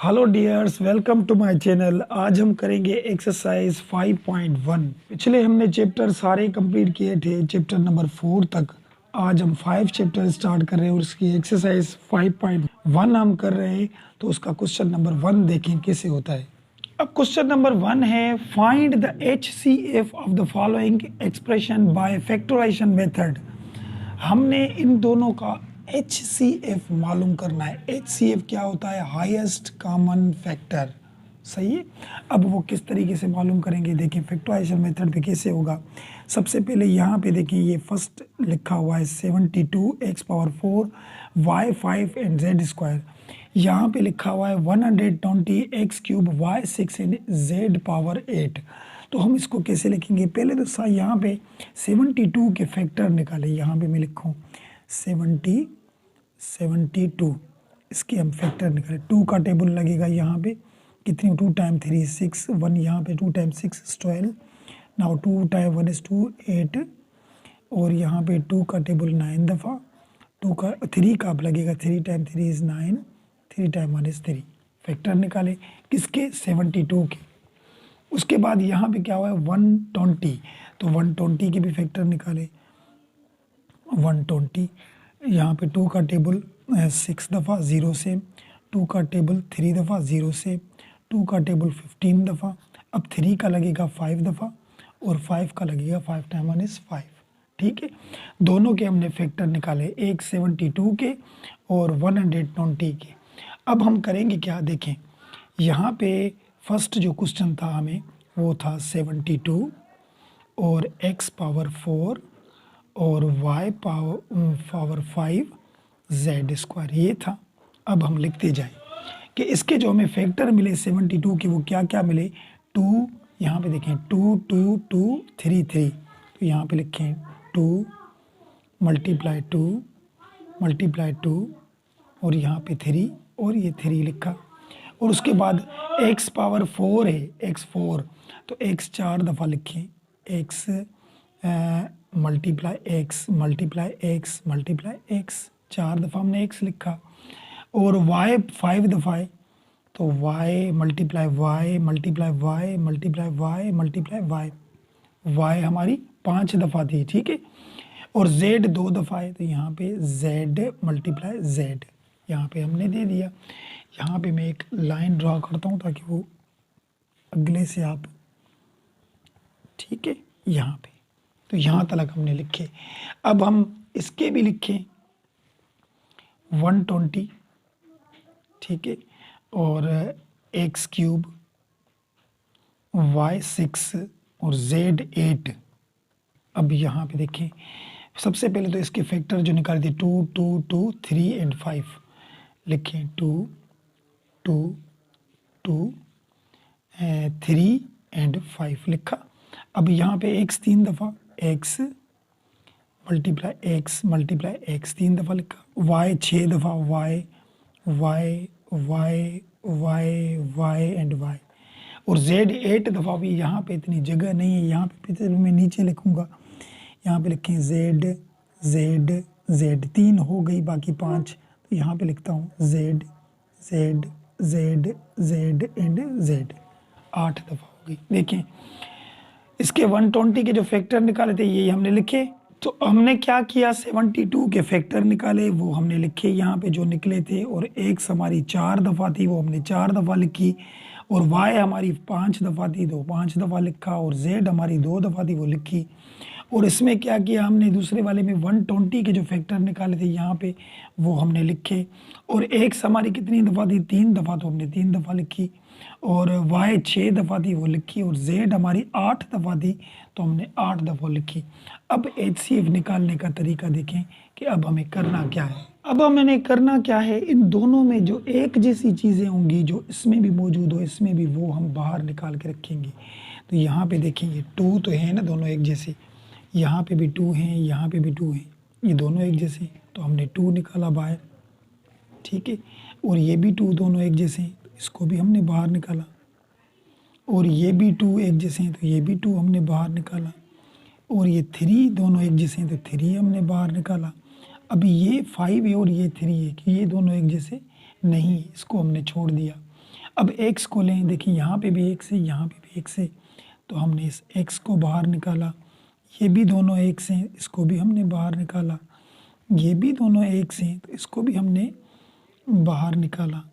Hello dears, welcome to my channel. आज हम करेंगे एक्सरसाइज 5.1। पिछले हमने चैप्टर सारे कंप्लीट किए थे, चैप्टर नंबर 4 तक। आज हम 5 चैप्टर स्टार्ट कर रहे हैं और उसकी एक्सरसाइज 5.1 हम कर रहे हैं। तो उसका क्वेश्चन नंबर 1 देखें कैसे होता है। अब क्वेश्चन नंबर 1 है, find the HCF of the following expression by factorisation method. हमने इन दोनों का HCF मालूम करना है। HCF क्या होता है? Highest common factor. सही है। अब वो किस तरीके से मालूम करेंगे, देखिए फैक्टराइजेशन मेथड पे कैसे होगा। सबसे पहले यहाँ पे देखिए, ये फर्स्ट लिखा हुआ है 72 x power 4 y 5 and z square. यहाँ पे लिखा हुआ है 120 x cube y 6 and z power 8। तो हम इसको कैसे लिखेंगे? पहले तो यहाँ पे 72 के फैक्टर निकाले। यहाँ पे मैं लिखूँ 72, इसके हम फैक्टर निकाले। 2 का टेबल लगेगा यहाँ पे, कितनी 2 टाइम 3 6, 1 यहाँ पे 2 टाइम 6 12, नाउ 2 टाइम 1 is 2 8, और यहाँ पे 2 का टेबल 9 दफ़ा। 3 का अब लगेगा, 3 time 3 is 9, 3 time 1 is 3। Factor निकाले किसके? 72 के। उसके बाद यहाँ पे क्या हुआ है 120, तो 120 के भी फैक्टर निकाले। 120 यहाँ पे 2 का टेबल 6 दफ़ा 0 से, 2 का टेबल 3 दफ़ा 0 से, 2 का टेबल 15 दफ़ा। अब 3 का लगेगा 5 दफ़ा और 5 का लगेगा 5 टाइम 1 is 5। ठीक है, दोनों के हमने फैक्टर निकाले, एक 72 के और 120 के। अब हम करेंगे क्या, देखें यहाँ पे फर्स्ट जो क्वेश्चन था हमें वो था 72 और x पावर 4 और y पावर 5 z स्क्वायर, ये था। अब हम लिखते जाए कि इसके जो हमें फैक्टर मिले 72 के, वो क्या क्या मिले। 2 यहाँ पे देखें, 2 2 2 3 3, तो यहाँ पे लिखें 2 मल्टीप्लाई 2 और यहाँ पे 3 और ये 3 लिखा। और उसके बाद x पावर 4 है, x 4, तो x 4 दफ़ा लिखें, x multiply x multiply x multiply x, 4 दफ़ा हमने x लिखा। और y 5 दफ़ा है, तो y multiply y multiply y multiply y multiply y, y हमारी 5 दफ़ा थी। ठीक है, और z 2 दफ़ा है, तो यहाँ पे z मल्टीप्लाई z यहाँ पे हमने दे दिया। यहाँ पे मैं एक लाइन ड्रा करता हूँ ताकि वो अगले से आप, ठीक है, यहाँ पे, तो यहाँ तक हमने लिखे। अब हम इसके भी लिखें 120, ठीक है, और x क्यूब y 6 और z 8। अब यहाँ पे देखें, सबसे पहले तो इसके फैक्टर जो निकाल दिए 2 2 2 3 एंड 5 लिखें, 2 2 2 3 एंड 5 लिखा। अब यहाँ पे x 3 दफ़ा, x मल्टीप्लाई x 3 दफ़ा लिखा। y 6 दफ़ा, y एंड y, और z 8 दफ़ा भी। यहाँ पे इतनी जगह नहीं है, यहाँ पे मैं नीचे लिखूँगा। यहाँ पे लिखें z 3 हो गई, बाकी 5, तो यहाँ पे लिखता हूँ z एंड z 8 दफ़ा हो गई। देखें इसके 120 के जो फैक्टर निकाले थे ये हमने लिखे। तो हमने क्या किया, 72 के फैक्टर निकाले, वो हमने लिखे यहाँ पे जो निकले थे। और x हमारी 4 दफ़ा थी, वो हमने 4 दफ़ा लिखी। और y हमारी 5 दफ़ा थी, तो 5 दफ़ा लिखा। और z हमारी 2 दफ़ा थी, वो लिखी। और इसमें क्या किया हमने, दूसरे वाले में 120 के जो फैक्टर निकाले थे यहाँ पे, वो हमने लिखे। और x हमारी कितनी दफ़ा थी, 3 दफ़ा, तो हमने 3 दफ़ा लिखी। और y 6 दफ़ा थी, वो लिखी। और z हमारी 8 दफ़ा थी, तो हमने 8 दफ़ा लिखी। अब HCF निकालने का तरीका देखें कि अब हमें करना क्या है। अब हमें करना क्या है, इन दोनों में जो एक जैसी चीज़ें होंगी, जो इसमें भी मौजूद हो इसमें भी, वो हम बाहर निकाल के रखेंगे। तो यहाँ पे देखेंगे 2 तो है ना, दोनों एक जैसे, यहाँ पे भी 2 हैं, यहाँ पे भी 2 हैं, ये दोनों एक जैसे, तो हमने 2 निकाला बाहर। ठीक है, और ये भी 2 दोनों एक जैसे हैं, तो इसको भी हमने बाहर निकाला। और ये भी 2 एक जैसे हैं, तो ये भी 2 हमने बाहर निकाला। और ये 3 दोनों एक जैसे हैं, तो 3 हमने बाहर निकाला। अभी ये 5 है और ये 3 है कि ये दोनों एक जैसे नहीं, इसको हमने छोड़ दिया। अब x को लें, देखिए यहाँ पे भी x है, यहाँ पे भी x है, तो हमने इस x को बाहर निकाला, ये भी दोनों x हैं, इसको भी हमने बाहर निकाला, ये भी दोनों x हैं, तो इसको भी हमने बाहर निकाला।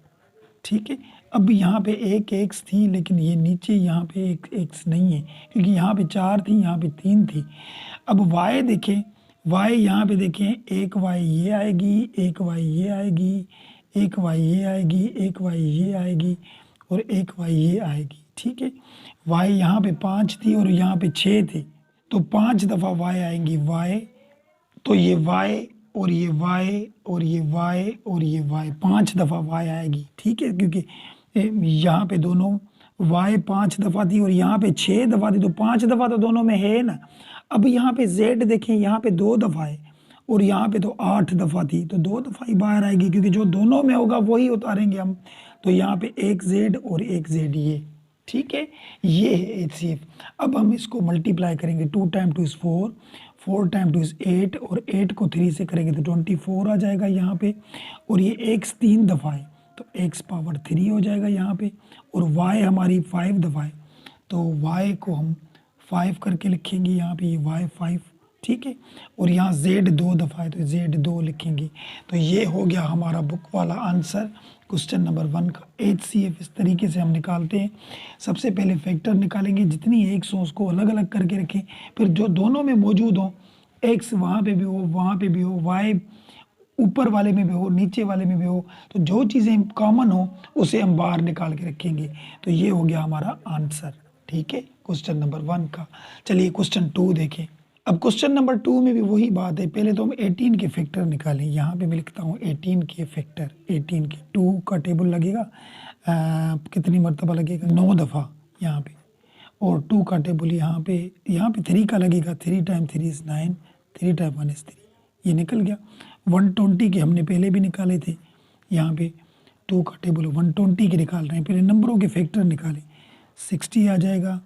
ठीक है, अब यहाँ पे एक x थी, लेकिन ये नीचे यहाँ पे एक x नहीं है, क्योंकि यहाँ पे 4 थी, यहाँ पे 3 थी। अब y देखें, y यहाँ पे देखें, एक y ये आएगी, एक y ये आएगी, एक y ये आएगी, एक y ये आएगी और एक y ये आएगी। ठीक है, y यहाँ पे 5 थी और यहाँ पे 6 थी, तो 5 दफ़ा y आएंगी y, तो ये y और ये y और ये y और ये y, 5 दफ़ा y आएगी। ठीक है, क्योंकि यहाँ पे दोनों y 5 दफ़ा थी और यहाँ पे 6 दफ़ा थी, तो 5 दफ़ा तो दोनों में है ना। अब यहाँ पे z देखें, यहाँ पे 2 दफ़ा है और यहाँ पे तो 8 दफ़ा थी, तो 2 दफ़ा ही बाहर आएगी, क्योंकि जो दोनों में होगा वही उतारेंगे हम। तो यहाँ पे एक z और एक z ये, ठीक है, ये है HCF। अब हम इसको मल्टीप्लाई करेंगे, 2 टाइम 2 इज़ 4, 4 टाइम 2 इज़ 8 और 8 को 3 से करेंगे तो 24 आ जाएगा यहाँ पे, और ये x 3 दफ़ा है तो x पावर 3 हो जाएगा यहाँ पे, और y हमारी 5 दफ़ा है तो y को हम 5 करके लिखेंगे यहाँ पे, ये y 5, ठीक है, और यहाँ z 2 दफ़ा है तो z 2 लिखेंगे। तो ये हो गया हमारा बुक वाला आंसर क्वेश्चन नंबर 1 का। HCF इस तरीके से हम निकालते हैं। सबसे पहले फैक्टर निकालेंगे, जितनी एक्स हो उसको अलग अलग करके रखें, फिर जो दोनों में मौजूद हो, एक्स वहाँ पे भी हो, वहाँ पे भी हो, वाई ऊपर वाले में भी हो, नीचे वाले में भी हो, तो जो चीज़ें कॉमन हो उसे हम बाहर निकाल के रखेंगे। तो ये हो गया हमारा आंसर, ठीक है, क्वेश्चन नंबर 1 का। चलिए क्वेश्चन 2 देखें। अब क्वेश्चन नंबर 2 में भी वही बात है, पहले तो हम 18 के फैक्टर निकालें। यहाँ पे मैं लिखता हूँ 18 के फैक्टर, 18 के 2 का टेबल लगेगा, कितनी मरतबा लगेगा, 9 दफ़ा यहाँ पे, और 2 का टेबल यहाँ पे 3 का लगेगा, 3 टाइम 3 इज़ 9, 3 टाइम 1 इज़ 3, ये निकल गया। 120 के हमने पहले भी निकाले थे, यहाँ पे 2 का टेबल 120 के निकाल रहे हैं। पहले नंबरों के फैक्टर निकालें, 60 आ जाएगा,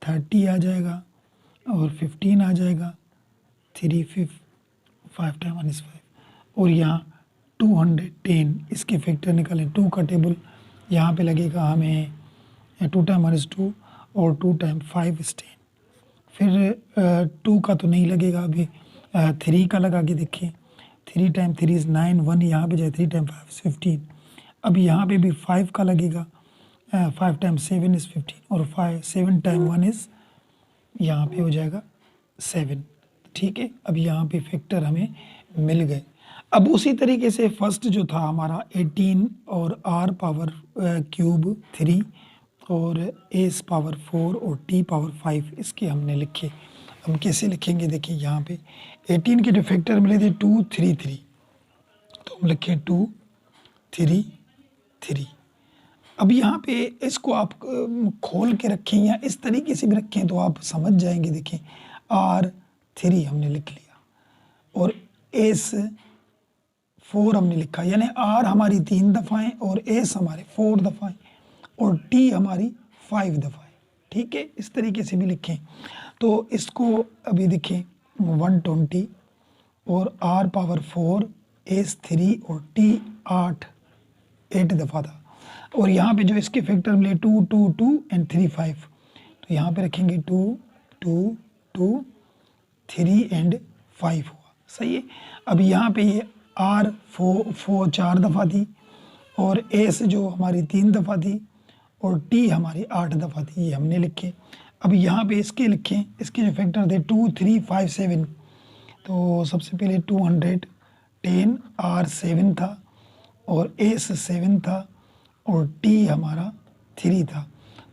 30 आ जाएगा और 15 आ जाएगा, 3 5 टाइम 1 इज़ 5, और यहाँ 210 इसके फैक्टर निकालें। 2 का टेबल यहाँ पे लगेगा हमें, 2 टाइम 1 इज़ 2 और 2 टाइम 5 इज़ 10। फिर 2 का तो नहीं लगेगा अभी, 3 का लगा के देखिए, 3 टाइम 3 इज़ 9, 1 यहाँ पे जाए, 3 टाइम 5 इज़ 15। अब यहाँ पे भी 5 का लगेगा, 5 टाइम 7 इज़ 15 और 7 टाइम 1 इज़ यहाँ पे हो जाएगा 7, ठीक है। अब यहाँ पे फैक्टर हमें मिल गए। अब उसी तरीके से फर्स्ट जो था हमारा 18 और r पावर क्यूब 3 और s पावर 4 और t पावर 5 इसके हमने लिखे। हम कैसे लिखेंगे, देखिए यहाँ पे 18 के जो फैक्टर मिले थे 2 3 3, तो हम लिखे 2 3 3। अब यहाँ पे इसको आप खोल के रखें या इस तरीके से भी रखें तो आप समझ जाएंगे। देखें R3 हमने लिख लिया और S4 हमने लिखा, यानी R हमारी 3 दफ़ाएँ और S हमारे 4 दफ़ाएँ और T हमारी 5 दफ़ाएँ, ठीक है। इस तरीके से भी लिखें तो इसको अभी देखें 120 और R पावर 4 S3 और T 8 दफ़ा था, और यहाँ पे जो इसके फैक्टर मिले 2 2 2 एंड 3 5, तो यहाँ पे रखेंगे 2 2 2 3 एंड 5 हुआ, सही है। अब यहाँ पे ये R 4 दफ़ा थी और S जो हमारी 3 दफ़ा थी और T हमारी 8 दफ़ा थी, ये हमने लिखे। अब यहाँ पे इसके लिखें, इसके जो फैक्टर थे 2 3 5 7, तो सबसे पहले 210 R 7 था और S 7 था और T हमारा 3 था,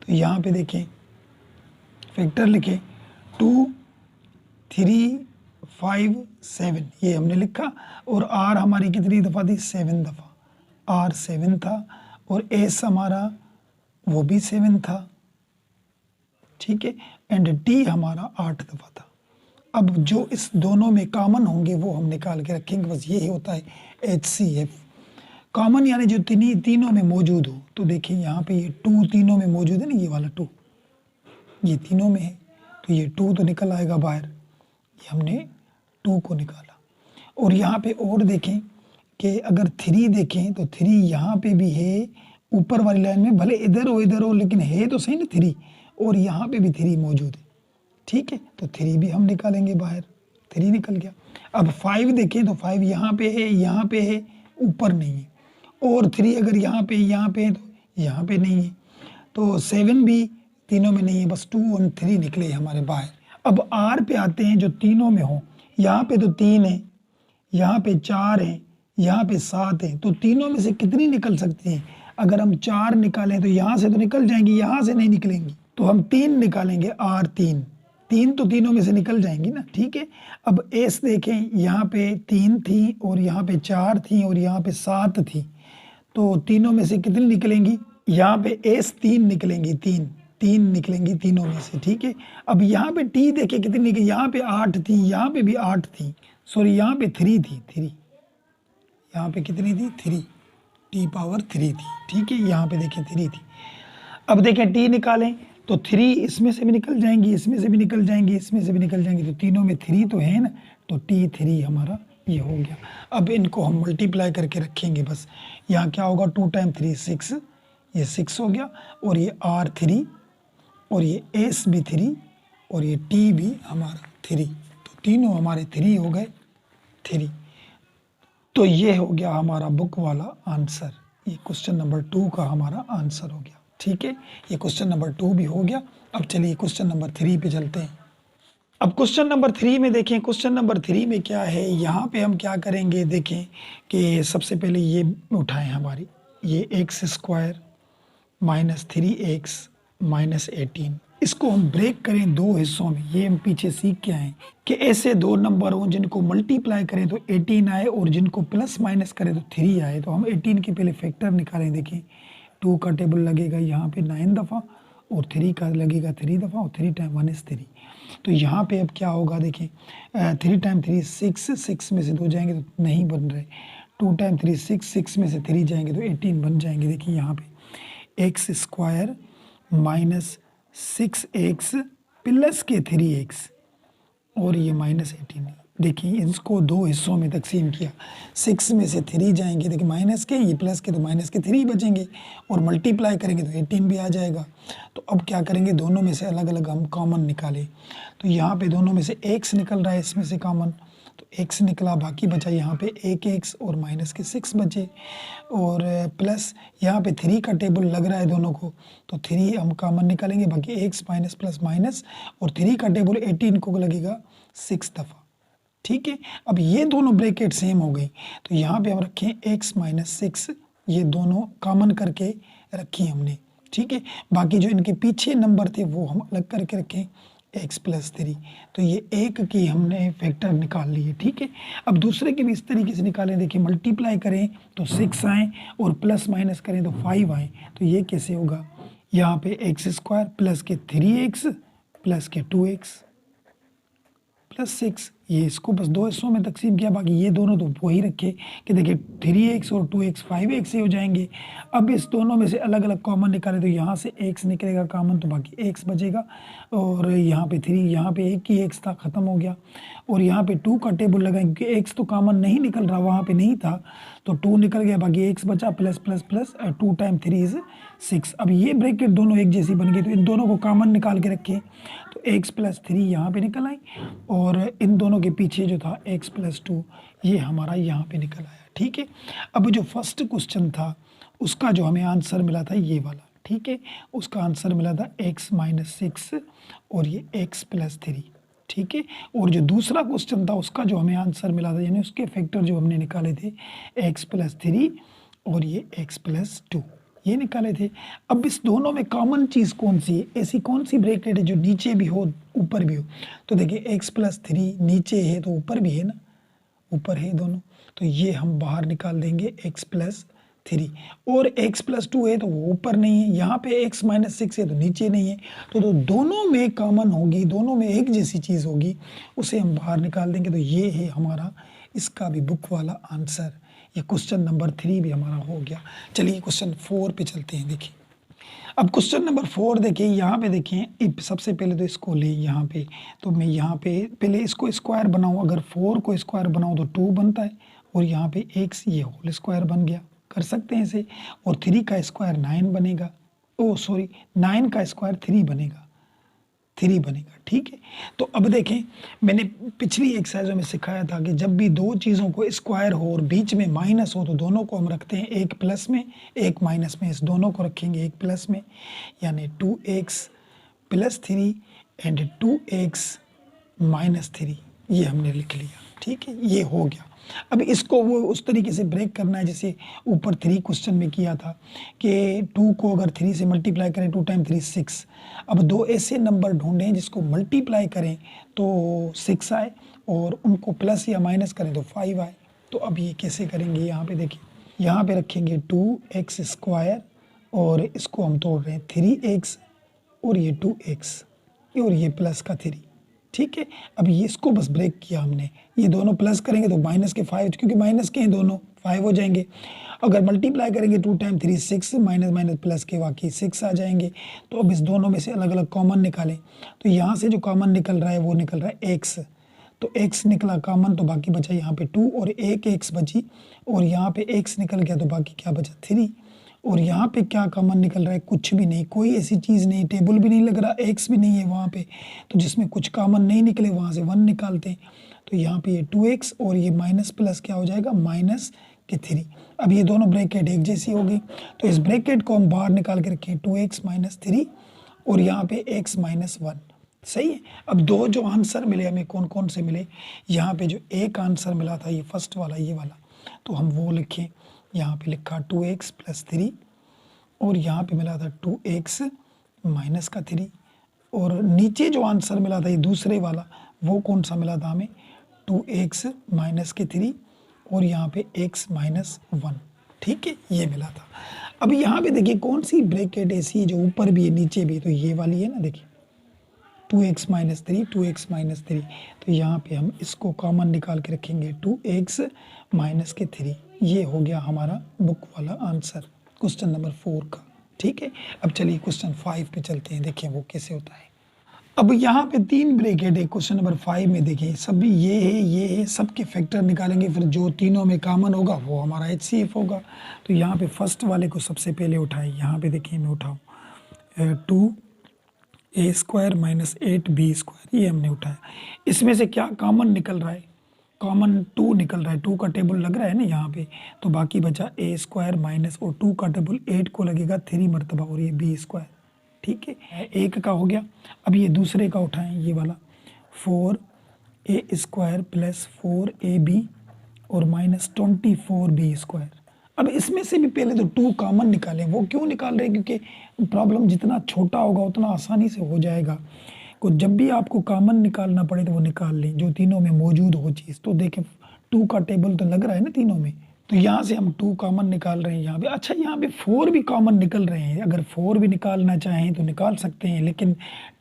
तो यहाँ पे देखें फैक्टर लिखे 2 3 5 7, ये हमने लिखा, और R हमारी कितनी दफ़ा थी, 7 दफ़ा, R 7 था और S हमारा वो भी 7 था, ठीक है, एंड T हमारा 8 दफ़ा था। अब जो इस दोनों में कॉमन होंगे वो हम निकाल के रखेंगे, बस ये होता है HCF कॉमन, यानी जो तीनों में मौजूद हो। तो देखिए यहाँ पे ये 2 तीनों में मौजूद है ना, ये वाला 2 ये तीनों में है, तो ये 2 तो निकल आएगा बाहर, ये हमने 2 को निकाला। और यहाँ पे और देखें कि अगर 3 देखें तो 3 यहाँ पे भी है, ऊपर वाली लाइन में भले इधर हो लेकिन है तो सही ना 3, और यहाँ पे भी 3 मौजूद है, ठीक है। तो 3 भी हम निकालेंगे बाहर, 3 निकल गया। अब 5 देखें तो 5 यहाँ पे है, ऊपर नहीं है, और 3 अगर यहाँ पे है तो यहाँ पे नहीं है, तो 7 भी तीनों में नहीं है, बस 2 और 3 निकले हमारे बाहर। अब R पे आते हैं जो तीनों में हो, यहाँ पे तो 3 है, यहाँ पे 4 है, यहाँ पे 7 है, तो तीनों में से कितनी निकल सकती हैं? अगर हम 4 निकालें तो यहाँ से तो निकल जाएंगी, यहाँ से नहीं निकलेंगी, तो हम 3 निकालेंगे, R 3 तो तीनों में से निकल जाएंगी ना, ठीक है। अब एस देखें, यहाँ पे 3 थी और यहाँ पे 4 थी और यहाँ पे 7 थी, तो तीनों में से कितनी निकलेंगी? यहाँ पे एस 3 निकलेंगी, 3 निकलेंगी तीनों में से, ठीक है। अब यहाँ पे टी देखे कितनी निकली, यहाँ पे 8 थी, यहाँ पे भी 8 थी, सॉरी यहाँ पे 3 थी, 3 यहाँ पे कितनी थी? 3, टी पावर 3 थी, ठीक है। यहाँ पे देखें 3 थी। अब देखें टी निकालें तो 3 इसमें से भी निकल जाएंगी, इसमें से भी निकल जाएंगी, इसमें से भी निकल जाएंगी, तो तीनों में 3 तो है ना, तो टी 3 हमारा ये हो गया। अब इनको हम मल्टीप्लाई करके रखेंगे बस, यहाँ क्या होगा? 2 टाइम 3 6, ये 6 हो गया, और ये R 3 और ये एस भी 3 और ये टी भी हमारा 3, तो तीनों हमारे 3 हो गए, 3। तो ये हो गया हमारा बुक वाला आंसर, ये क्वेश्चन नंबर 2 का हमारा आंसर हो गया, ठीक है। ये क्वेश्चन नंबर 2 भी हो गया। अब चलिए क्वेश्चन नंबर 3 पे चलते हैं। अब क्वेश्चन नंबर 3 में देखें, क्वेश्चन नंबर 3 में क्या है, यहाँ पे हम क्या करेंगे, देखें कि सबसे पहले ये उठाएं हमारी, ये x² माइनस 3x माइनस 18, इसको हम ब्रेक करें 2 हिस्सों में। ये हम पीछे सीख के आए कि ऐसे 2 नंबर हों जिनको मल्टीप्लाई करें तो 18 आए और जिनको प्लस माइनस करें तो 3 आए। तो हम 18 के पहले फैक्टर निकालें। देखें 2 का टेबल लगेगा यहाँ पे 9 दफ़ा और 3 का लगेगा 3 दफ़ा, और 3 टाइम 1 इज़ 3। तो यहाँ पे अब क्या होगा, देखें 3 टाइम 3 6 में से 2 जाएंगे तो नहीं बन रहे, 2 टाइम 3 6 में से 3 जाएंगे तो 18 बन जाएंगे। देखिए यहाँ पे x² माइनस 6x प्लस के 3x और ये माइनस 18। देखिए इसको 2 हिस्सों में तकसीम किया, 6 में से 3 जाएंगे, देखिए माइनस के, ये प्लस के, तो माइनस के 3 बचेंगे, और मल्टीप्लाई करेंगे तो 18 भी आ जाएगा। तो अब क्या करेंगे, दोनों में से अलग अलग हम कॉमन निकालें। तो यहाँ पे दोनों में से x निकल रहा है, इसमें से कॉमन, तो x निकला, बाकी बचा यहाँ पे 1x और माइनस के 6 बचे, और प्लस यहाँ पे 3 का टेबल लग रहा है दोनों को, तो 3 हम कॉमन निकालेंगे, बाकी x माइनस प्लस माइनस, और 3 का टेबल 18 को लगेगा 6 दफ़ा, ठीक है। अब ये दोनों ब्रैकेट सेम हो गई, तो यहाँ पे हम रखें x माइनस 6, ये दोनों कॉमन करके रखी हमने, ठीक है। बाकी जो इनके पीछे नंबर थे वो हम अलग करके रखें, x प्लस 3, तो ये 1 की हमने फैक्टर निकाल लिए, ठीक है। अब दूसरे के भी इस तरीके से निकालें। देखिए मल्टीप्लाई करें तो 6 आए और प्लस माइनस करें तो 5 आए, तो ये कैसे होगा, यहाँ पे x² प्लस के 3x प्लस के 2x प्लस 6, ये इसको बस 2 हिस्सों में तकसीम किया, बाकी ये दोनों तो वही रखे कि देखिए 3x और 2x 5x से हो जाएंगे। अब इस दोनों में से अलग अलग कॉमन निकाले तो यहाँ से x निकलेगा कॉमन, तो बाकी x बचेगा, और यहाँ पे 3, यहाँ पे एक ही x था, ख़त्म हो गया, और यहाँ पे 2 का टेबल लगाएंगे क्योंकि x तो कॉमन नहीं निकल रहा, वहाँ पे नहीं था, तो 2 निकल गया, बाकी x बचा, plus plus plus 2 time 3 is 6। अब ये ब्रैकेट दोनों एक जैसी बन गई, तो इन दोनों को कॉमन निकाल के रखें, तो x प्लस 3 यहाँ पे निकल आई, और इन दोनों के पीछे जो था x प्लस 2 ये हमारा यहाँ पे निकल आया, ठीक है। अब जो फर्स्ट क्वेश्चन था उसका जो हमें आंसर मिला था ये वाला, ठीक है, उसका आंसर मिला था x माइनस 6 और ये x प्लस 3, ठीक है। और जो दूसरा क्वेश्चन था उसका जो हमें आंसर मिला था, यानी उसके फैक्टर जो हमने निकाले थे x प्लस 3 और ये x प्लस 2, ये निकाले थे। अब इस दोनों में कॉमन चीज़ कौन सी है, ऐसी कौन सी ब्रैकेट है जो नीचे भी हो ऊपर भी हो, तो देखिए x प्लस 3 नीचे है तो ऊपर भी है ना, ऊपर है दोनों, तो ये हम बाहर निकाल देंगे x प्लस 3, और x प्लस 2 है तो वो ऊपर नहीं है, यहाँ पे x माइनस 6 है तो नीचे नहीं है, तो दोनों में कॉमन होगी, दोनों में एक जैसी चीज़ होगी, उसे हम बाहर निकाल देंगे, तो ये है हमारा इसका भी बुक वाला आंसर। ये क्वेश्चन नंबर 3 भी हमारा हो गया। चलिए क्वेश्चन 4 पे चलते हैं। देखिए अब क्वेश्चन नंबर 4 देखिए, यहाँ पे देखें, सबसे पहले तो इसको ले यहाँ पे, तो मैं यहाँ पे पहले इसको स्क्वायर बनाऊँ, अगर 4 को स्क्वायर बनाऊँ तो 2 बनता है, और यहाँ पे x ये होल स्क्वायर बन गया, कर सकते हैं इसे। और 3 का स्क्वायर 9 बनेगा, ओ सॉरी 9 का स्क्वायर 3 बनेगा, 3 बनेगा। ठीक है, तो अब देखें मैंने पिछली एक्सरसाइजों में सिखाया था कि जब भी दो चीज़ों को स्क्वायर हो और बीच में माइनस हो तो दोनों को हम रखते हैं एक प्लस में एक माइनस में, इस दोनों को रखेंगे एक प्लस में, यानी 2x + 3 एंड 2x - 3, ये हमने लिख लिया। ठीक है, ये हो गया। अब इसको वो उस तरीके से ब्रेक करना है जैसे ऊपर 3 क्वेश्चन में किया था कि 2 को अगर 3 से मल्टीप्लाई करें 2 टाइम 3 6। अब दो ऐसे नंबर ढूंढें जिसको मल्टीप्लाई करें तो 6 आए और उनको प्लस या माइनस करें तो 5 आए। तो अब ये कैसे करेंगे, यहाँ पे देखिए, यहाँ पे रखेंगे 2x² और इसको हम तोड़ रहे हैं 3x और ये 2x और ये प्लस का 3। ठीक है, अब ये इसको बस ब्रेक किया हमने, ये दोनों प्लस करेंगे तो माइनस के 5, क्योंकि माइनस के हैं दोनों 5 हो जाएंगे। अगर मल्टीप्लाई करेंगे 2 टाइम 3 6, माइनस माइनस प्लस के वाकई 6 आ जाएंगे। तो अब इस दोनों में से अलग अलग कॉमन निकालें, तो यहाँ से जो कॉमन निकल रहा है वो निकल रहा है x, तो x निकला कॉमन, तो बाकी बचा यहाँ पे 2 और एक x बची, और यहाँ पे x निकल गया तो बाकी क्या बचा 3। और यहाँ पे क्या कॉमन निकल रहा है, कुछ भी नहीं, कोई ऐसी चीज़ नहीं, टेबल भी नहीं लग रहा, x भी नहीं है वहाँ पे, तो जिसमें कुछ कॉमन नहीं निकले वहाँ से 1 निकालते हैं। तो यहाँ पे ये 2x और ये माइनस प्लस क्या हो जाएगा माइनस के 3। अब ये दोनों ब्रैकेट एक जैसी होगी, तो इस ब्रैकेट को हम बाहर निकाल के रखें 2x - 3 और यहाँ पे x - 1। सही है। अब दो जो आंसर मिले हमें कौन कौन से मिले, यहाँ पे जो एक आंसर मिला था ये फर्स्ट वाला, ये वाला, तो हम वो लिखें। यहाँ पे लिखा 2x + 3 और यहाँ पे मिला था 2x - 3, और नीचे जो आंसर मिला था ये दूसरे वाला, वो कौन सा मिला था हमें, 2x - 3 और यहाँ पे x - 1। ठीक है, ये मिला था। अब यहाँ पे देखिए कौन सी ब्रैकेट ऐसी है जो ऊपर भी है नीचे भी, तो ये वाली है ना, देखिए 2x - 3, 2x - 3, तो यहाँ पे हम इसको कॉमन निकाल के रखेंगे 2x - 3। ये हो गया हमारा बुक वाला आंसर क्वेश्चन नंबर 4 का। ठीक है, अब चलिए क्वेश्चन 5 पे चलते हैं, देखिए वो कैसे होता है। अब यहाँ पे 3 ब्रैकेट है क्वेश्चन नंबर 5 में, देखिए सभी ये है, सबके फैक्टर निकालेंगे, फिर जो तीनों में कॉमन होगा वो हमारा HCF होगा। तो यहाँ पे फर्स्ट वाले को सबसे पहले उठाएं, यहाँ पे देखिए मैं उठाऊँ 2a² - 8b², ये हमने उठाया। इसमें से क्या कॉमन निकल रहा है, कॉमन 2 निकल रहा है, 2 का टेबल लग रहा है ना यहाँ पे, तो बाकी बचा a² माइनस, और 2 का टेबल 8 को लगेगा 3 मरतबा, और ये b²। ठीक है, एक का हो गया। अब ये दूसरे का उठाएं, ये वाला 4a² + 4ab और -24b²। अब इसमें से भी पहले तो 2 कॉमन निकालें। वो क्यों निकाल रहे हैं, क्योंकि प्रॉब्लम जितना छोटा होगा उतना आसानी से हो जाएगा। को जब भी आपको कॉमन निकालना पड़े तो वो निकाल लें जो तीनों में मौजूद हो चीज़। तो देखें 2 का टेबल तो लग रहा है ना तीनों में, तो यहाँ से हम 2 कॉमन निकाल रहे हैं यहाँ पे। अच्छा, यहाँ पे 4 भी कॉमन निकल रहे हैं, अगर 4 भी निकालना चाहें तो निकाल सकते हैं, लेकिन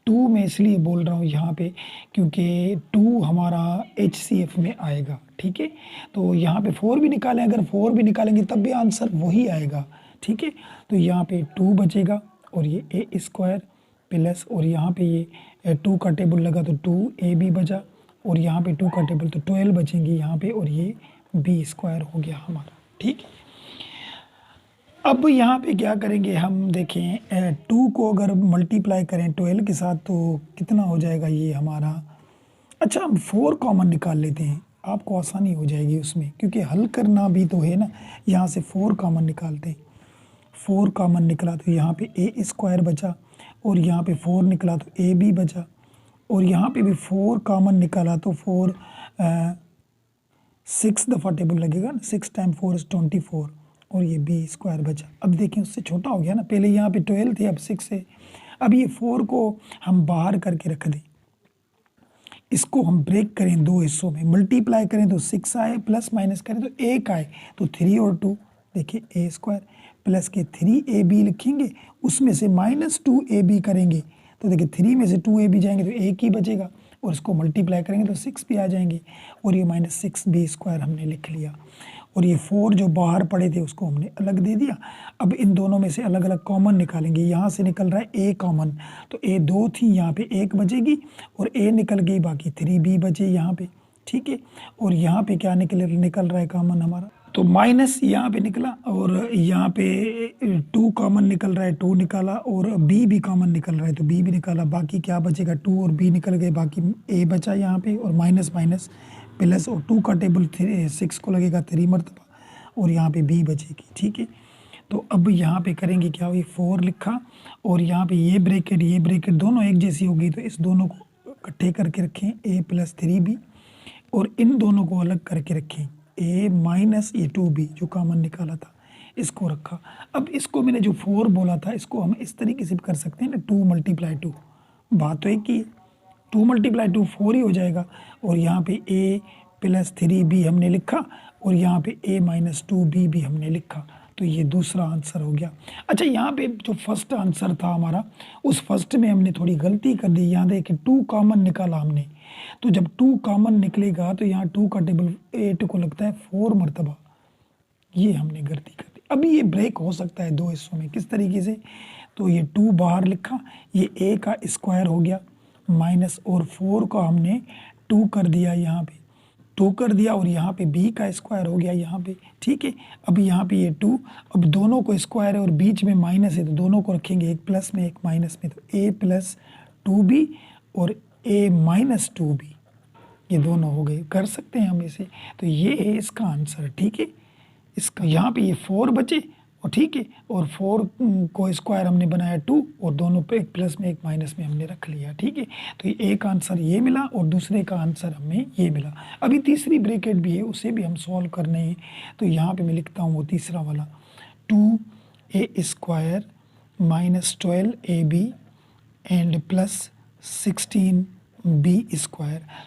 2 मैं इसलिए बोल रहा हूँ यहाँ पे क्योंकि 2 हमारा HCF में आएगा। ठीक है, तो यहाँ पे 4 भी निकालें, अगर 4 भी निकालेंगे तब भी आंसर वही आएगा। ठीक है, तो यहाँ पे 2 बचेगा और ये a² प्लस, और यहाँ पे ये 2 का टेबल लगा तो 2ab बचा, और यहाँ पे 2 का टेबल तो 12 बचेंगे यहाँ पे, और ये b² हो गया हमारा। ठीक है, अब यहाँ पे क्या करेंगे हम, देखें 2 को अगर मल्टीप्लाई करें 12 के साथ तो कितना हो जाएगा ये हमारा। अच्छा, हम 4 कॉमन निकाल लेते हैं, आपको आसानी हो जाएगी उसमें, क्योंकि हल करना भी तो है ना। यहाँ से 4 कॉमन निकालते हैं, 4 कॉमन निकला तो यहाँ पे a² बचा, और यहाँ पे 4 निकला तो ab बचा, और यहाँ पे भी 4 कॉमन निकाला तो 4 6 दफ़ा टेबल लगेगा ना, 6 टाइम 4 = 24, और ये b² बचा। अब देखें उससे छोटा हो गया ना, पहले यहाँ पे 12 थे अब 6 है। अब ये 4 को हम बाहर करके रख दें, इसको हम ब्रेक करें 2 हिस्सों में, मल्टीप्लाई करें तो 6 आए, प्लस माइनस करें तो 1 आए, तो 3 और 2, देखिए a² प्लस के 3ab लिखेंगे, उसमें से -2ab करेंगे तो देखिए 3 में से 2ab जाएंगे तो 1 ही बचेगा, और इसको मल्टीप्लाई करेंगे तो 6 भी आ जाएंगे, और ये -6b² हमने लिख लिया। और ये 4 जो बाहर पड़े थे उसको हमने अलग दे दिया। अब इन दोनों में से अलग अलग कॉमन निकालेंगे, यहाँ से निकल रहा है a कॉमन, तो a 2 थी, यहाँ पे 1 बचेगी, और a निकल गई, बाकी 3b बचे यहाँ पे। ठीक है, और यहाँ पे क्या निकल रहा है कॉमन हमारा, तो माइनस यहाँ पे निकला और यहाँ पे 2 कॉमन निकल रहा है, 2 निकाला और b भी कॉमन निकल रहा है तो b भी निकाला। बाकी क्या बचेगा, 2 और b निकल गए, बाकी a बचा यहाँ पे और माइनस माइनस प्लस और 2 का टेबल 6 को लगेगा 3 मरतबा और यहाँ पे b बचेगी। ठीक है, तो अब यहाँ पे करेंगे क्या, हुई 4 लिखा और यहाँ पे ये ब्रैकेट दोनों एक जैसी होगी तो इस दोनों को इकट्ठे करके रखें a + 3b और इन दोनों को अलग करके रखें a माइनस ये 2b जो कॉमन निकाला था इसको रखा। अब इसको मैंने जो 4 बोला था इसको हम इस तरीके से भी कर सकते हैं ना, 2 × 2, बात तो एक ही है, 2 × 2 4 ही हो जाएगा और यहाँ पे a + 3b हमने लिखा और यहाँ पे a - 2b भी हमने लिखा, तो ये दूसरा आंसर हो गया। अच्छा, यहाँ पे जो फर्स्ट आंसर था हमारा उस फर्स्ट में हमने थोड़ी गलती कर दी। यहाँ देखिए 2 कॉमन निकाला हमने, तो जब 2 कॉमन निकलेगा तो यहाँ 2 का टेबल 8 को लगता है 4 मरतबा, ये हमने गलती कर दी। अभी ये ब्रेक हो सकता है 2 हिस्सों में, किस तरीके से, तो ये 2 बाहर लिखा, ये a का स्क्वायर हो गया माइनस और 4 को हमने 2 कर दिया, यहाँ पे 2 कर दिया और यहाँ पे b का स्क्वायर हो गया यहाँ पे। ठीक है, अब यहाँ पे ये 2, अब दोनों को स्क्वायर है और बीच में माइनस है तो दोनों को रखेंगे, एक प्लस में एक माइनस में, तो a + 2b और a - 2b ये दोनों हो गए, कर सकते हैं हम इसे, तो ये है इसका आंसर। ठीक है, इसका यहाँ पे ये 4 बचे और ठीक है, और 4 को स्क्वायर हमने बनाया 2 और दोनों पे एक प्लस में एक माइनस में हमने रख लिया। ठीक है, तो एक आंसर ये मिला और दूसरे का आंसर हमें ये मिला। अभी तीसरी ब्रैकेट भी है, उसे भी हम सॉल्व करने हैं, तो यहाँ पे मैं लिखता हूँ वो तीसरा वाला 2a² - 12ab and plus 16b²।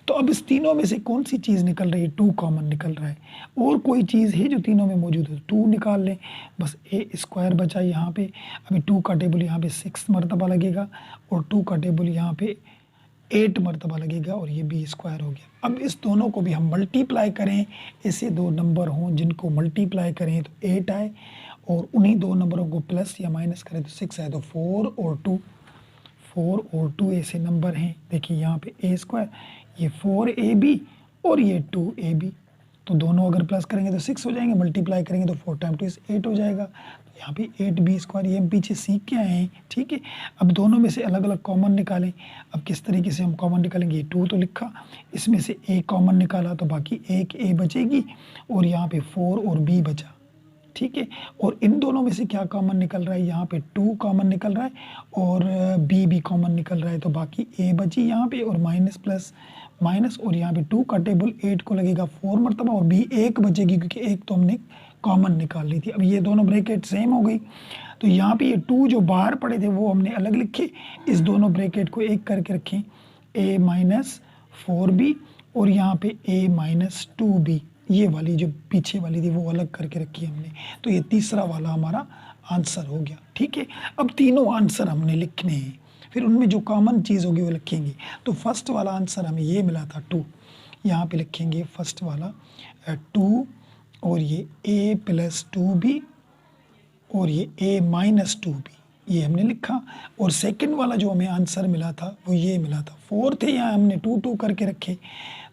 तो अब इस तीनों में से कौन सी चीज़ निकल रही है, 2 कॉमन निकल रहा है, और कोई चीज़ है जो तीनों में मौजूद है 2 निकाल लें, बस a² बचा यहाँ पे। अभी 2 का टेबल यहाँ पे 6 मरतबा लगेगा और 2 का टेबल यहाँ पे 8 मरतबा लगेगा और ये b² हो गया। अब इस दोनों को भी हम मल्टीप्लाई करें, ऐसे 2 नंबर हों जिनको मल्टीप्लाई करें तो 8 आए और उन्हीं 2 नंबरों को प्लस या माइनस करें तो 6 आए, तो 4 और 2 ऐसे नंबर हैं। देखिए यहाँ पे a², ये 4ab और ये 2ab, तो दोनों अगर प्लस करेंगे तो 6 हो जाएंगे, मल्टीप्लाई करेंगे तो 4 × 2 = 8 हो जाएगा। तो यहाँ पे 8b², ये हम पीछे सीख के आए हैं। ठीक है, अब दोनों में से अलग अलग कॉमन निकालें। अब किस तरीके से हम कॉमन निकालेंगे, ये 2 तो लिखा, इसमें से a कॉमन निकाला तो बाकी एक a बचेगी और यहाँ पे 4 और b बचा। ठीक है, और इन दोनों में से क्या कॉमन निकल रहा है, यहाँ पे 2 कॉमन निकल रहा है और b भी कॉमन निकल रहा है, तो बाकी a बची यहाँ पे और माइनस प्लस माइनस और यहाँ पे 2 का टेबल 8 को लगेगा 4 मरतबा और b 1 बचेगी क्योंकि 1 तो हमने कॉमन निकाल ली थी। अब ये दोनों ब्रैकेट सेम हो गई, तो यहाँ पे ये 2 जो बाहर पड़े थे वो हमने अलग लिखे, इस दोनों ब्रैकेट को एक करके रखें, a - 4b और यहाँ पे a - 2b, ये वाली जो पीछे वाली थी वो अलग करके रखी हमने, तो ये तीसरा वाला हमारा आंसर हो गया। ठीक है, अब तीनों आंसर हमने लिखने हैं, फिर उनमें जो कॉमन चीज़ होगी वो लिखेंगे। तो फर्स्ट वाला आंसर हमें ये मिला था 2, यहाँ पे लिखेंगे फर्स्ट वाला 2 और ये a + 2b और ये a - 2b, ये हमने लिखा। और सेकंड वाला जो हमें आंसर मिला था वो ये मिला था, 4 थे यहाँ हमने 2 करके रखे,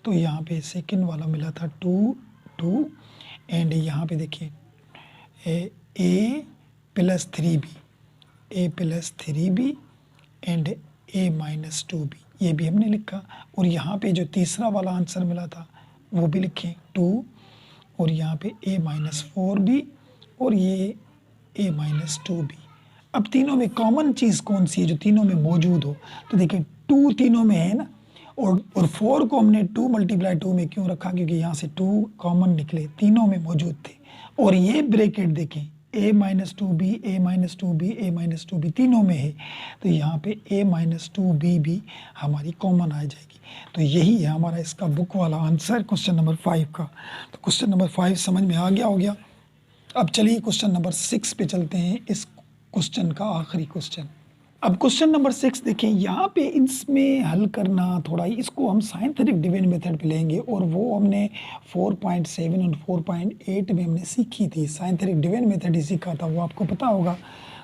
तो यहाँ पे सेकंड वाला मिला था 2 एंड यहाँ पे देखिए a + 3b and a - 2b, ये भी हमने लिखा। और यहाँ पे जो तीसरा वाला आंसर मिला था वो भी लिखें 2 और यहाँ पे a - 4b और ये a - 2b। अब तीनों में कॉमन चीज़ कौन सी है जो तीनों में मौजूद हो, तो देखिए 2 तीनों में है ना, और 4 को हमने 2 × 2 में क्यों रखा, क्योंकि यहाँ से 2 कॉमन निकले, तीनों में मौजूद थे। और ये ब्रैकेट देखें a - 2b, a - 2b, a - 2b तीनों में है, तो यहाँ पे a - 2b भी हमारी कॉमन आ जाएगी। तो यही है हमारा इसका बुक वाला आंसर क्वेश्चन नंबर 5 का। तो क्वेश्चन नंबर 5 समझ में आ गया हो गया। अब चलिए क्वेश्चन नंबर 6 पे चलते हैं, इस क्वेश्चन का आखिरी क्वेश्चन। अब क्वेश्चन नंबर 6 देखें, यहाँ पे इसमें हल करना थोड़ा, इसको हम साइंटिफिक डिवीजन मेथड पे लेंगे और वो हमने 4.7 और 4.8 में हमने सीखी थी, साइंटिफिक डिवीजन मेथड ही सीखा था, वो आपको पता होगा।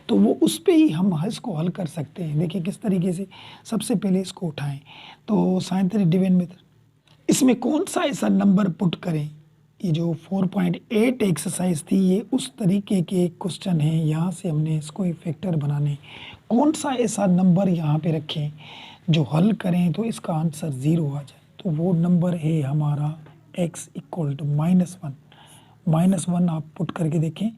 तो वो उस पे ही हम इसको हल कर सकते हैं। देखिए किस तरीके से, सबसे पहले इसको उठाएं, तो साइंटिफिक डिवीजन मेथड, इसमें कौन सा ऐसा नंबर पुट करें, ये जो 4.8 एक्सरसाइज थी ये उस तरीके के क्वेश्चन हैं। यहाँ से हमने इसको फैक्टर बनाने, कौन सा ऐसा नंबर यहाँ पे रखें जो हल करें तो इसका आंसर 0 आ जाए। तो वो नंबर है हमारा x इक्वल टू -1। -1 आप पुट करके देखें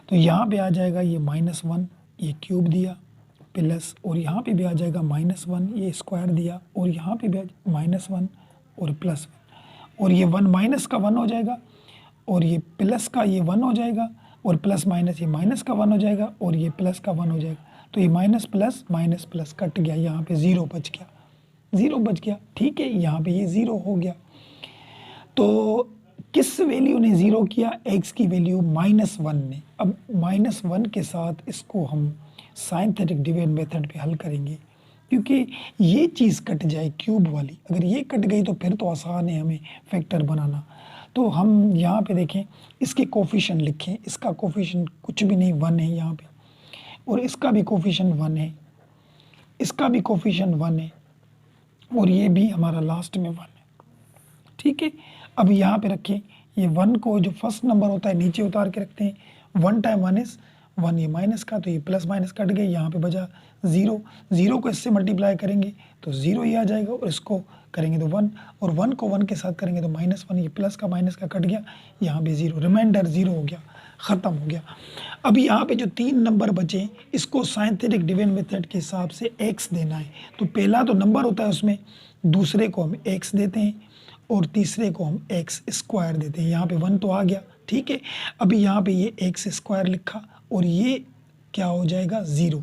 तो यहाँ पे आ जाएगा ये -1, ये क्यूब दिया प्लस, और यहाँ पे भी आ जाएगा -1, ये स्क्वायर दिया, और यहाँ पे भी -1 और +1, और ये 1 माइनस का 1 हो जाएगा, और ये प्लस का ये 1 हो जाएगा, और प्लस माइनस ये माइनस का 1 हो जाएगा, और ये प्लस का 1 हो जाएगा। तो ये माइनस प्लस कट गया, यहाँ पे 0 बच गया, 0 बच गया। ठीक है, यहाँ पे ये 0 हो गया। तो किस वैल्यू ने 0 किया? x की वैल्यू -1 ने। अब -1 के साथ इसको हम साइंथेटिक डिवीजन मेथड पे हल करेंगे, क्योंकि ये चीज़ कट जाए क्यूब वाली, अगर ये कट गई तो फिर तो आसान है हमें फैक्टर बनाना। तो हम यहाँ पे देखें, इसके कोफिशिएंट लिखें, इसका कोफिशिएंट कुछ भी नहीं 1 है यहाँ पे, और इसका भी कोफिशिएंट 1 है, इसका भी कोफिशिएंट 1 है, और ये भी हमारा लास्ट में 1 है। ठीक है, अब यहाँ पे रखें, ये 1 को जो फर्स्ट नंबर होता है नीचे उतार के रखते हैं। 1 टाइम 1 इज 1, ये माइनस का, तो ये प्लस माइनस कट गए, यहाँ पे बचा 0। 0 को इससे मल्टीप्लाई करेंगे तो 0 ही आ जाएगा, और इसको करेंगे तो 1, और 1 को 1 के साथ करेंगे तो -1, ये प्लस का माइनस का कट गया, यहाँ पे 0, रिमाइंडर 0 हो गया, ख़त्म हो गया। अब यहाँ पे जो 3 नंबर बचे, इसको साइंथेटिक डिवीजन मेथड के हिसाब से x देना है। तो पहला तो नंबर होता है उसमें, दूसरे को हम x देते हैं, और तीसरे को हम x स्क्वायर देते हैं। यहाँ पे 1 तो आ गया, ठीक है। अभी यहाँ पे ये x स्क्वायर लिखा, और ये क्या हो जाएगा 0,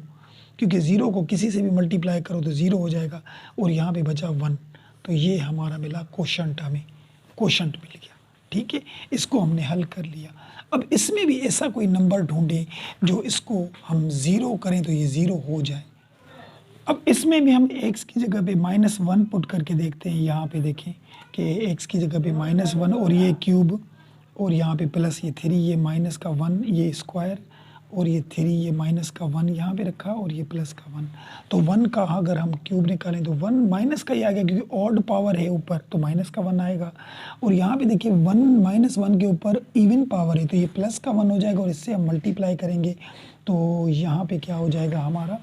क्योंकि 0 को किसी से भी मल्टीप्लाई करो तो 0 हो जाएगा, और यहाँ पे बचा 1। तो ये हमारा मिला क्वोशंट, हमें क्वोशंट मिल गया। ठीक है, इसको हमने हल कर लिया। अब इसमें भी ऐसा कोई नंबर ढूंढें जो इसको हम 0 करें तो ये 0 हो जाए। अब इसमें भी हम x की जगह पे -1 पुट करके देखते हैं। यहाँ पे देखें कि x की जगह पे -1, और ये क्यूब, और यहाँ पे प्लस ये 3, ये माइनस का 1, ये स्क्वायर, और ये 3, ये माइनस का 1 यहाँ पे रखा, और ये प्लस का 1। तो 1 का अगर हम क्यूब निकालें तो 1 माइनस का ही आ गया, क्योंकि ऑड पावर है ऊपर, तो माइनस का 1 आएगा। और यहाँ पे देखिए 1 - 1 के ऊपर इवन पावर है, तो ये प्लस का 1 हो जाएगा, और इससे हम मल्टीप्लाई करेंगे तो यहाँ पे क्या हो जाएगा हमारा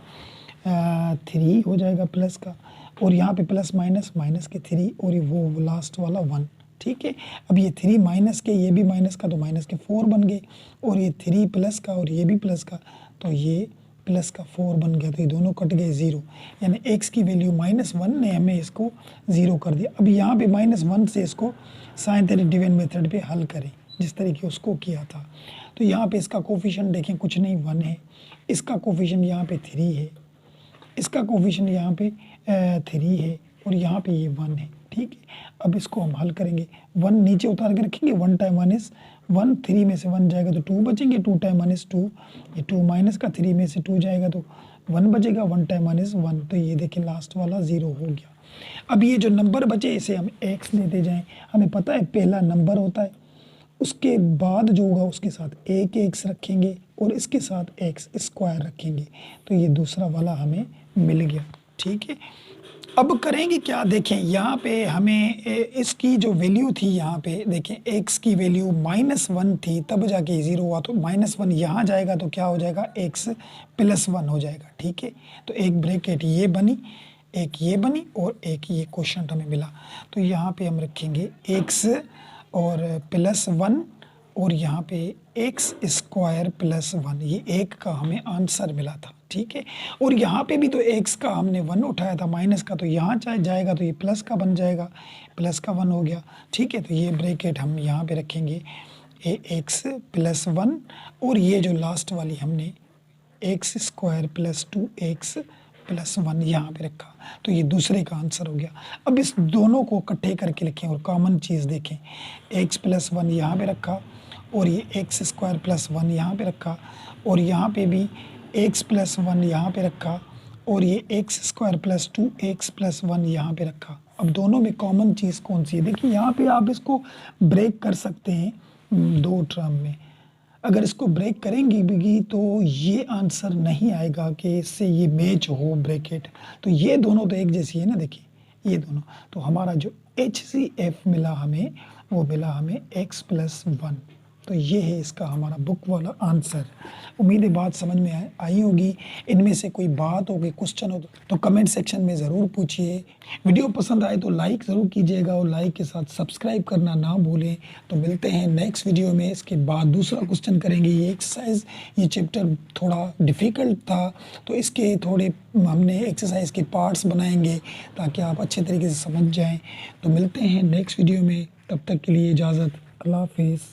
3 हो जाएगा प्लस का, और यहाँ पे प्लस माइनस माइनस के 3, और वो लास्ट वाला 1। ठीक है, अब ये 3 माइनस के, ये भी माइनस का, तो माइनस के 4 बन गए, और ये 3 प्लस का, और ये भी प्लस का, तो ये प्लस का 4 बन गया। तो ये दोनों कट गए 0, यानी x की वैल्यू -1 ने हमें इसको 0 कर दिया। अब यहाँ पे -1 से इसको साइंथेटिक डिवीजन मेथड पे हल करें, जिस तरीके उसको किया था। तो यहाँ पे इसका कोफिशिएंट देखें, कुछ नहीं 1 है, इसका कोफिशिएंट यहाँ पे 3 है, इसका कोफिशिएंट यहाँ पे 3 है, और यहाँ पे ये 1 है। ठीक है, अब इसको हम हल करेंगे, 1 नीचे उतार के रखेंगे, 1 टाइम 1 इज 1, 3 में से 1 जाएगा तो 2 बचेंगे, 2 टाइम 1 इज 2, ये 2 माइनस का 3 में से 2 जाएगा तो 1 बचेगा, 1 टाइम 1 इज 1, तो ये देखिए लास्ट वाला 0 हो गया। अब ये जो नंबर बचे इसे हम x देते जाएं। हमें पता है पहला नंबर होता है, उसके बाद जो होगा उसके साथ एक x रखेंगे, और इसके साथ x स्क्वायर रखेंगे, तो ये दूसरा वाला हमें मिल गया। ठीक है, अब करेंगे क्या, देखें यहाँ पे हमें इसकी जो वैल्यू थी, यहाँ पे देखें x की वैल्यू -1 थी, तब जाके 0 हुआ, तो -1 यहाँ जाएगा तो क्या हो जाएगा x + 1 हो जाएगा। ठीक है, तो एक ब्रैकेट ये बनी, एक ये बनी, और एक ये क्वोशंट हमें मिला। तो यहाँ पे हम रखेंगे x और +1, और यहाँ पे x स्क्वायर + 1, ये 1 का हमें आंसर मिला था। ठीक है, और यहाँ पे भी तो x का हमने 1 उठाया था माइनस का, तो यहाँ चाहे जाएगा तो ये प्लस का बन जाएगा, प्लस का 1 हो गया। ठीक है, तो ये ब्रैकेट हम यहाँ पे रखेंगे x + 1, और ये जो लास्ट वाली हमने x स्क्वायर + 2x + 1 यहाँ पे रखा, तो ये दूसरे का आंसर हो गया। अब इस दोनों को इकट्ठे करके लिखें और कॉमन चीज़ देखें, x + 1 यहाँ पे रखा, और ये x स्क्वायर + 1 यहाँ पे रखा, और यहाँ पे भी x + 1 यहाँ पे रखा, और ये x स्क्वायर + 2x + 1 यहाँ पे रखा। अब दोनों में कॉमन चीज़ कौन सी है? देखिए यहाँ पे आप इसको ब्रेक कर सकते हैं 2 टर्म में। अगर इसको ब्रेक करेंगे भी तो ये आंसर नहीं आएगा कि इससे ये मैच हो ब्रैकेट, तो ये दोनों तो एक जैसी है ना, देखिए ये दोनों। तो हमारा जो HCF मिला हमें वो मिला हमें x+1। तो ये है इसका हमारा बुक वाला आंसर। उम्मीद है बात समझ में आई होगी। इनमें से कोई बात हो, कोई क्वेश्चन हो तो कमेंट सेक्शन में ज़रूर पूछिए। वीडियो पसंद आए तो लाइक ज़रूर कीजिएगा और लाइक के साथ सब्सक्राइब करना ना भूलें। तो मिलते हैं नेक्स्ट वीडियो में। इसके बाद दूसरा क्वेश्चन करेंगे। ये एक्सरसाइज, ये चैप्टर थोड़ा डिफ़िकल्ट था, तो इसके थोड़े हमने एक्सरसाइज के पार्ट्स बनाएंगे ताकि आप अच्छे तरीके से समझ जाएँ। तो मिलते हैं नेक्स्ट वीडियो में, तब तक के लिए इजाज़त। अल्लाह हाफिज़।